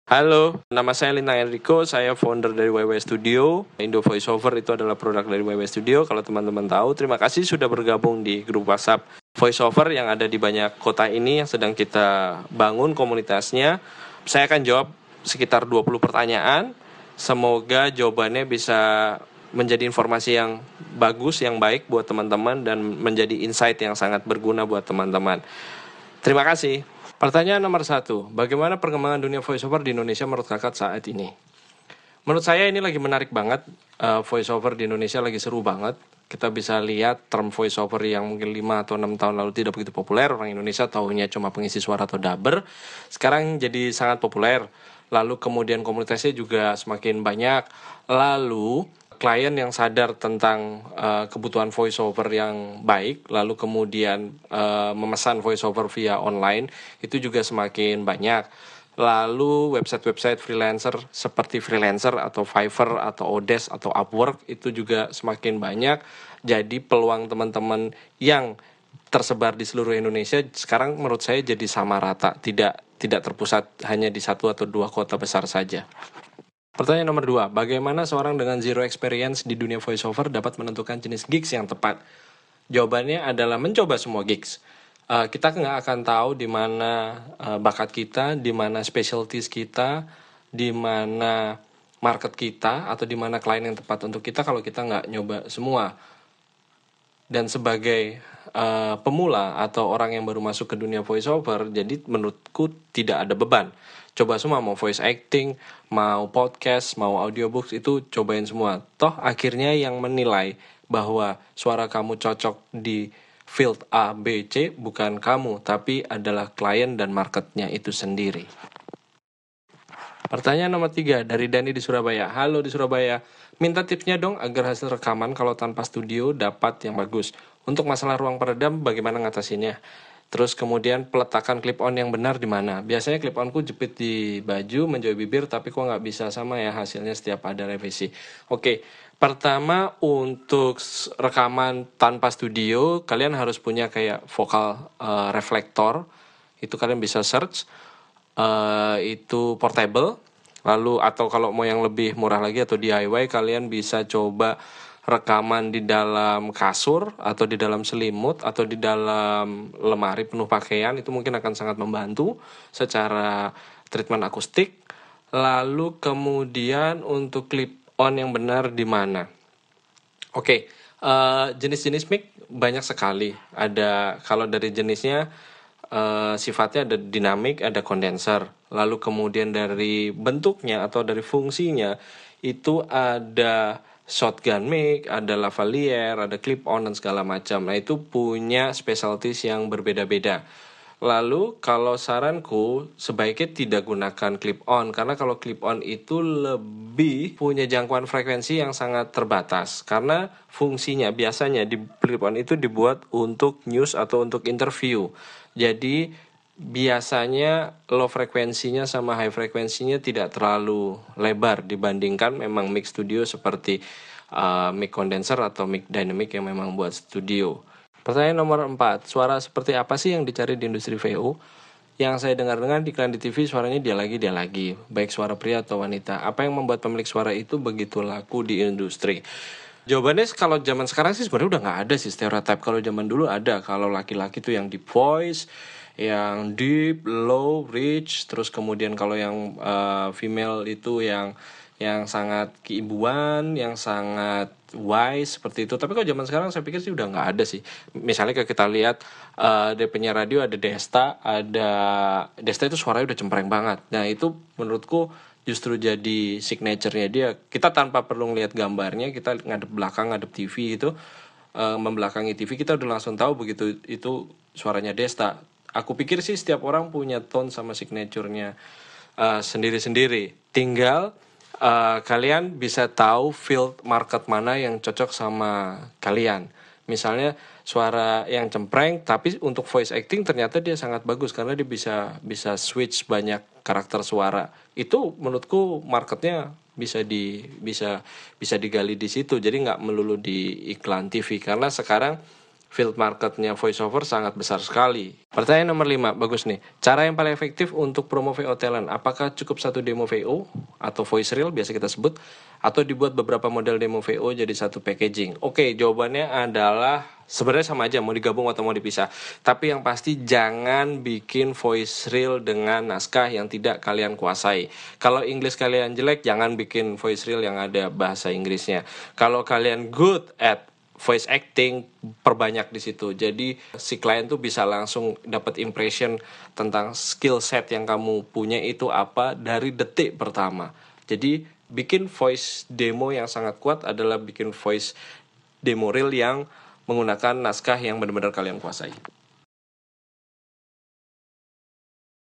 Halo, nama saya Lintang Enrico, saya founder dari WW Studio. Indo VoiceOver itu adalah produk dari WW Studio, kalau teman-teman tahu. Terima kasih sudah bergabung di grup WhatsApp VoiceOver yang ada di banyak kota ini yang sedang kita bangun komunitasnya. Saya akan jawab sekitar 20 pertanyaan. Semoga jawabannya bisa menjadi informasi yang bagus, yang baik buat teman-teman dan menjadi insight yang sangat berguna buat teman-teman. Terima kasih. Pertanyaan nomor 1, bagaimana perkembangan dunia voiceover di Indonesia menurut kakak saat ini? Menurut saya ini lagi menarik banget, voiceover di Indonesia lagi seru banget. Kita bisa lihat term voiceover yang mungkin 5 atau 6 tahun lalu tidak begitu populer, orang Indonesia tahunya cuma pengisi suara atau dubber. Sekarang jadi sangat populer, lalu kemudian komunitasnya juga semakin banyak. Lalu klien yang sadar tentang kebutuhan voiceover yang baik, lalu kemudian memesan voiceover via online, itu juga semakin banyak. Lalu website-website freelancer seperti Freelancer atau Fiverr atau Odesk atau Upwork itu juga semakin banyak. Jadi peluang teman-teman yang tersebar di seluruh Indonesia sekarang menurut saya jadi sama rata, tidak terpusat hanya di 1 atau 2 kota besar saja. Pertanyaan nomor 2, bagaimana seorang dengan zero experience di dunia voiceover dapat menentukan jenis gigs yang tepat? Jawabannya adalah mencoba semua gigs. Kita nggak akan tahu di mana bakat kita, di mana specialties kita, di mana market kita, atau di mana klien yang tepat untuk kita kalau kita nggak nyoba semua. Dan sebagai pemula atau orang yang baru masuk ke dunia voiceover, jadi menurutku tidak ada beban. Coba semua, mau voice acting, mau podcast, mau audiobooks, itu cobain semua. Toh akhirnya yang menilai bahwa suara kamu cocok di field A, B, C bukan kamu, tapi adalah klien dan marketnya itu sendiri. Pertanyaan nomor 3 dari Dani di Surabaya. Halo di Surabaya, minta tipsnya dong agar hasil rekaman kalau tanpa studio dapat yang bagus. Untuk masalah ruang peredam, bagaimana ngatasinnya? Terus kemudian peletakan clip on yang benar di mana? Biasanya clip onku jepit di baju menjauhi bibir, tapi kok nggak bisa sama ya hasilnya setiap ada revisi. Oke, pertama untuk rekaman tanpa studio, kalian harus punya kayak vokal reflektor. Itu kalian bisa search. Itu portable. Lalu atau kalau mau yang lebih murah lagi atau DIY, kalian bisa coba rekaman di dalam kasur atau di dalam selimut atau di dalam lemari penuh pakaian. Itu mungkin akan sangat membantu secara treatment akustik. Lalu kemudian untuk clip on yang benar di mana? Oke, jenis-jenis mic banyak sekali. Ada, kalau dari jenisnya sifatnya ada dinamik, ada kondenser. Lalu kemudian dari bentuknya atau dari fungsinya itu ada shotgun mic, ada lavalier, ada clip on dan segala macam. Nah, itu punya specialties yang berbeda-beda. Lalu kalau saranku sebaiknya tidak gunakan clip on, karena kalau clip on itu lebih punya jangkauan frekuensi yang sangat terbatas, karena fungsinya biasanya di clip on itu dibuat untuk news atau untuk interview. Jadi biasanya low frekuensinya sama high frekuensinya tidak terlalu lebar dibandingkan memang mic studio seperti mic condenser atau mic dynamic yang memang buat studio. Pertanyaan nomor 4, suara seperti apa sih yang dicari di industri VO? Yang saya dengar-dengar di iklan di TV suaranya dia lagi, baik suara pria atau wanita. Apa yang membuat pemilik suara itu begitu laku di industri? Jawabannya kalau zaman sekarang sih sebenarnya udah nggak ada sih stereotype. Kalau zaman dulu ada, kalau laki-laki tuh yang deep voice, yang deep, low, rich, terus kemudian kalau yang female itu yang sangat keibuan, yang sangat wise seperti itu. Tapi kalau zaman sekarang saya pikir sih udah nggak ada sih. Misalnya kalau kita lihat dari penyiar radio ada Desta itu suaranya udah cempreng banget. Nah itu menurutku justru jadi signature-nya dia. Kita tanpa perlu ngelihat gambarnya, kita ngadep belakang, ngadep TV itu, membelakangi TV, kita udah langsung tahu begitu itu suaranya Desta. Aku pikir sih setiap orang punya tone sama signature-nya sendiri-sendiri. Tinggal kalian bisa tahu field market mana yang cocok sama kalian. Misalnya suara yang cempreng tapi untuk voice acting ternyata dia sangat bagus karena dia bisa switch banyak karakter suara. Itu menurutku marketnya bisa digali di situ. Jadi nggak melulu di iklan TV, karena sekarang field marketnya voiceover sangat besar sekali. Pertanyaan nomor 5, bagus nih. Cara yang paling efektif untuk promo VO talent, apakah cukup satu demo VO atau voice reel biasa kita sebut, atau dibuat beberapa model demo VO jadi satu packaging? Oke, jawabannya adalah sebenarnya sama aja, mau digabung atau mau dipisah. Tapi yang pasti jangan bikin voice reel dengan naskah yang tidak kalian kuasai. Kalau Inggris kalian jelek, jangan bikin voice reel yang ada bahasa Inggrisnya. Kalau kalian good at voice acting, perbanyak di situ. Jadi si klien tuh bisa langsung dapat impression tentang skill set yang kamu punya itu apa dari detik pertama. Jadi bikin voice demo yang sangat kuat adalah bikin voice demo reel yang menggunakan naskah yang benar-benar kalian kuasai.